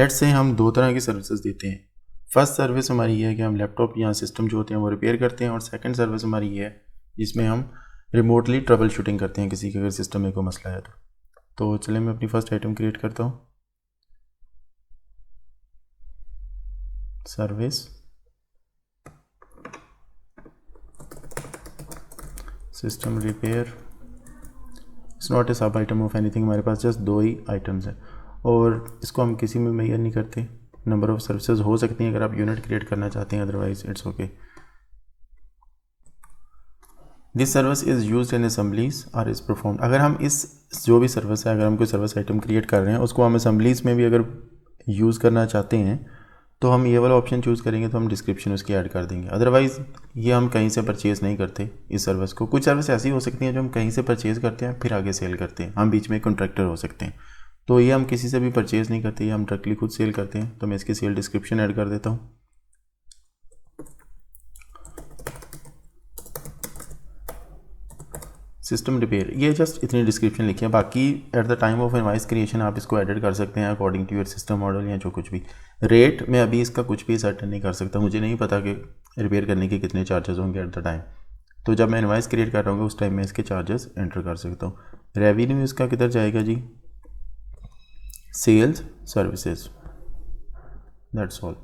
Let's say हम दो तरह की सर्विसेज देते हैं। फर्स्ट सर्विस हमारी ये है कि हम लैपटॉप या सिस्टम जो होते हैं वो रिपेयर करते हैं, और सेकंड सर्विस हमारी ये है जिसमें हम रिमोटली ट्रबल शूटिंग करते हैं किसी के अगर सिस्टम में कोई मसला है तो चलिए मैं अपनी फर्स्ट आइटम क्रिएट करता हूँ। Service system repair, it's not a सब आइटम ऑफ एनीथिंग, हमारे पास जस्ट दो ही आइटम्स हैं और इसको हम किसी में मेजर नहीं करते। नंबर ऑफ सर्विसेज हो सकती हैं अगर आप यूनिट क्रिएट करना चाहते हैं, otherwise it's okay. This service is used in assemblies और इज़ परफॉर्म्ड। अगर हम इस जो भी सर्विस है, अगर हम कोई सर्विस आइटम क्रिएट कर रहे हैं उसको हम असेंबलीज में भी अगर यूज़ करना चाहते हैं तो हम ये वाला ऑप्शन चूज़ करेंगे, तो हम डिस्क्रिप्शन उसकी ऐड कर देंगे। अदरवाइज़ ये हम कहीं से परचेज़ नहीं करते इस सर्विस को। कुछ सर्विस ऐसी हो सकती हैं जो हम कहीं से परचेज़ करते हैं फिर आगे सेल करते हैं, हम बीच में कॉन्ट्रैक्टर हो सकते हैं, तो ये हम किसी से भी परचेज़ नहीं करते, ये हम डायरेक्टली खुद सेल करते हैं। तो मैं इसकी सेल डिस्क्रिप्शन ऐड कर देता हूँ। सिस्टम रिपेयर, ये जस्ट इतनी डिस्क्रिप्शन लिखी है, बाकी at the time of invoice creation आप इसको एडिट कर सकते हैं according to your system model या जो कुछ भी। रेट मैं अभी इसका कुछ भी सर्टेन नहीं कर सकता, मुझे नहीं पता कि रिपेयर करने के कितने चार्जेस होंगे एट द टाइम। तो जब मैं इनवॉइस क्रिएट कर रहा हूँ उस टाइम मैं इसके चार्जेस एंटर कर सकता हूँ। रेवेन्यू इसका किधर जाएगा जी, sales services, that's all.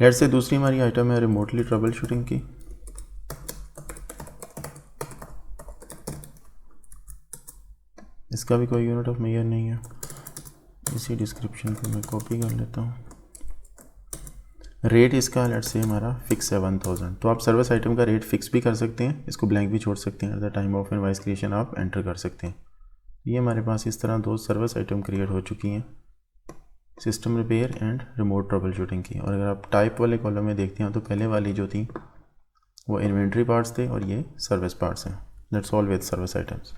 Let's say दूसरी हमारी आइटम है रिमोटली ट्रबल शूटिंग की। इसका भी कोई यूनिट ऑफ मेजर नहीं है, इसी डिस्क्रिप्शन को मैं कॉपी कर लेता हूँ। रेट इसका लेट्स से हमारा फिक्स है 1000। तो आप सर्विस आइटम का रेट फिक्स भी कर सकते हैं, इसको ब्लैंक भी छोड़ सकते हैं, eight the time of invoice creation आप एंटर कर सकते हैं। ये हमारे पास इस तरह दो सर्विस आइटम क्रिएट हो चुकी हैं, system repair and remote trouble shooting की। और अगर आप टाइप वाले कॉलम में देखते हैं तो पहले वाली जो थी वो इन्वेंट्री पार्ट्स थे और ये सर्विस पार्ट्स हैं। That's all with service items.